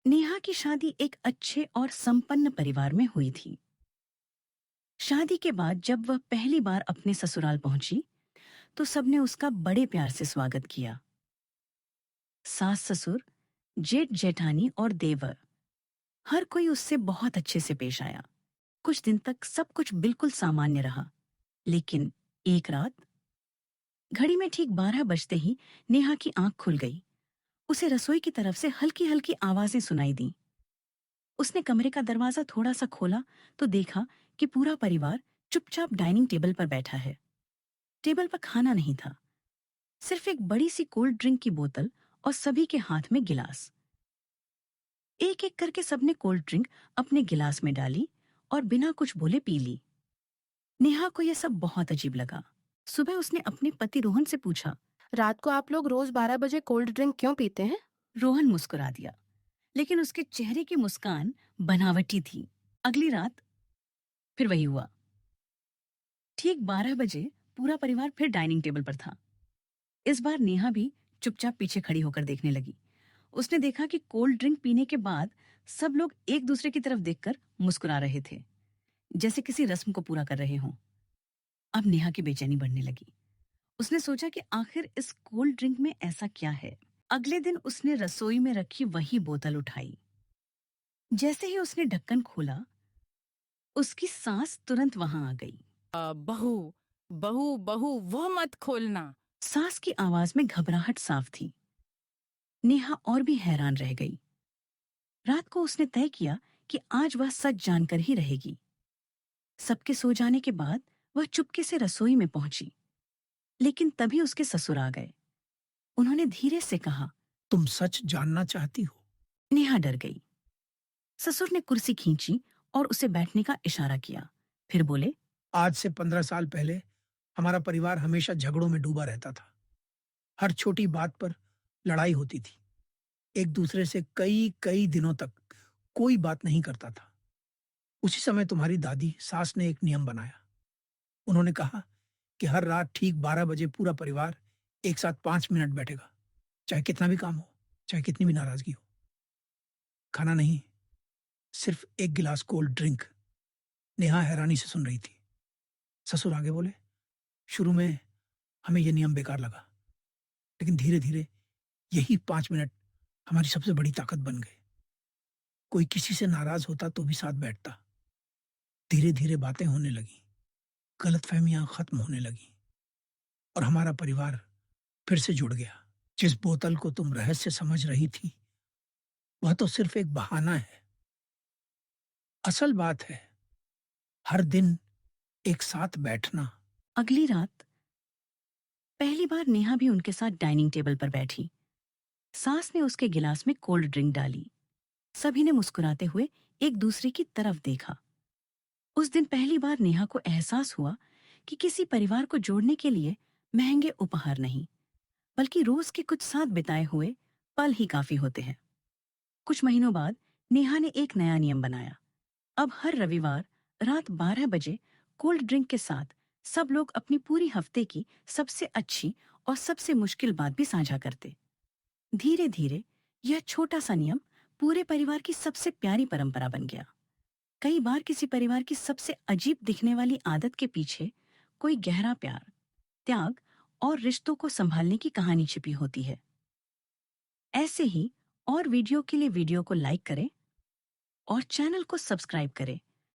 नेहा की शादी एक अच्छे और संपन्न परिवार में हुई थी। शादी के बाद जब वह पहली बार अपने ससुराल पहुंची, तो सबने उसका बड़े प्यार से स्वागत किया। सास ससुर, जेठ जेठानी और देवर, हर कोई उससे बहुत अच्छे से पेश आया। कुछ दिन तक सब कुछ बिल्कुल सामान्य रहा, लेकिन एक रात घड़ी में ठीक 12 बजते ही नेहा की आंख खुल गई। उसे रसोई की तरफ से हल्की हल्की आवाजें सुनाई दी। उसने कमरे का दरवाजा थोड़ा सा खोला तो देखा कि पूरा परिवार चुपचाप डाइनिंग टेबल पर बैठा है। टेबल पर खाना नहीं था, सिर्फ एक बड़ी सी कोल्ड ड्रिंक की बोतल और सभी के हाथ में गिलास। एक एक करके सबने कोल्ड ड्रिंक अपने गिलास में डाली और बिना कुछ बोले पी ली। नेहा को यह सब बहुत अजीब लगा। सुबह उसने अपने पति रोहन से पूछा। रात को आप लोग रोज 12 बजे कोल्ड ड्रिंक क्यों पीते हैं? रोहन मुस्कुरा दिया, लेकिन उसके चेहरे की मुस्कान बनावटी थी। अगली रात फिर वही हुआ। ठीक 12 बजे पूरा परिवार फिर डाइनिंग टेबल पर था। इस बार नेहा भी चुपचाप पीछे खड़ी होकर देखने लगी। उसने देखा कि कोल्ड ड्रिंक पीने के बाद सब लोग एक दूसरे की तरफ देखकर मुस्कुरा रहे थे, जैसे किसी रस्म को पूरा कर रहे हों। अब नेहा की बेचैनी बढ़ने लगी। उसने सोचा कि आखिर इस कोल्ड ड्रिंक में ऐसा क्या है। अगले दिन उसने रसोई में रखी वही बोतल उठाई। जैसे ही उसने ढक्कन खोला, उसकी सांस तुरंत वहां आ गई। बहू बहू बहू वो मत खोलना। सास की आवाज में घबराहट साफ थी। नेहा और भी हैरान रह गई। रात को उसने तय किया कि आज वह सच जानकर ही रहेगी। सबके सो जाने के बाद वह चुपके से रसोई में पहुंची, लेकिन तभी उसके ससुर आ गए। उन्होंने धीरे से कहा। तुम सच जानना चाहती हो? नेहा डर गई। ससुर ने कुर्सी खींची और उसे बैठने का इशारा किया। फिर बोले, आज से 15 साल पहले हमारा परिवार हमेशा झगड़ों में डूबा रहता था। हर छोटी बात पर लड़ाई होती थी। एक दूसरे से कई कई दिनों तक कोई बात नहीं करता था। उसी समय तुम्हारी दादी सास ने एक नियम बनाया। उन्होंने कहा कि हर रात ठीक 12 बजे पूरा परिवार एक साथ 5 मिनट बैठेगा, चाहे कितना भी काम हो, चाहे कितनी भी नाराजगी हो। खाना नहीं, सिर्फ एक गिलास कोल्ड ड्रिंक। नेहा हैरानी से सुन रही थी। ससुर आगे बोले, शुरू में हमें यह नियम बेकार लगा, लेकिन धीरे धीरे यही 5 मिनट हमारी सबसे बड़ी ताकत बन गए। कोई किसी से नाराज होता तो भी साथ बैठता। धीरे धीरे बातें होने लगी, गलतफहमियां खत्म होने लगी और हमारा परिवार फिर से जुड़ गया। जिस बोतल को तुम रहस्य समझ रही थी, वह तो सिर्फ एक बहाना है। असल बात है हर दिन एक साथ बैठना। अगली रात पहली बार नेहा भी उनके साथ डाइनिंग टेबल पर बैठी। सास ने उसके गिलास में कोल्ड ड्रिंक डाली। सभी ने मुस्कुराते हुए एक दूसरे की तरफ देखा। उस दिन पहली बार नेहा को एहसास हुआ कि किसी परिवार को जोड़ने के लिए महंगे उपहार नहीं, बल्कि रोज के कुछ साथ बिताए हुए पल ही काफी होते हैं। कुछ महीनों बाद नेहा ने एक नया नियम बनाया। अब हर रविवार रात 12 बजे कोल्ड ड्रिंक के साथ सब लोग अपनी पूरी हफ्ते की सबसे अच्छी और सबसे मुश्किल बात भी साझा करते। धीरे धीरे यह छोटा सा नियम पूरे परिवार की सबसे प्यारी परंपरा बन गया। कई बार किसी परिवार की सबसे अजीब दिखने वाली आदत के पीछे कोई गहरा प्यार, त्याग और रिश्तों को संभालने की कहानी छिपी होती है। ऐसे ही और वीडियो के लिए वीडियो को लाइक करें और चैनल को सब्सक्राइब करें।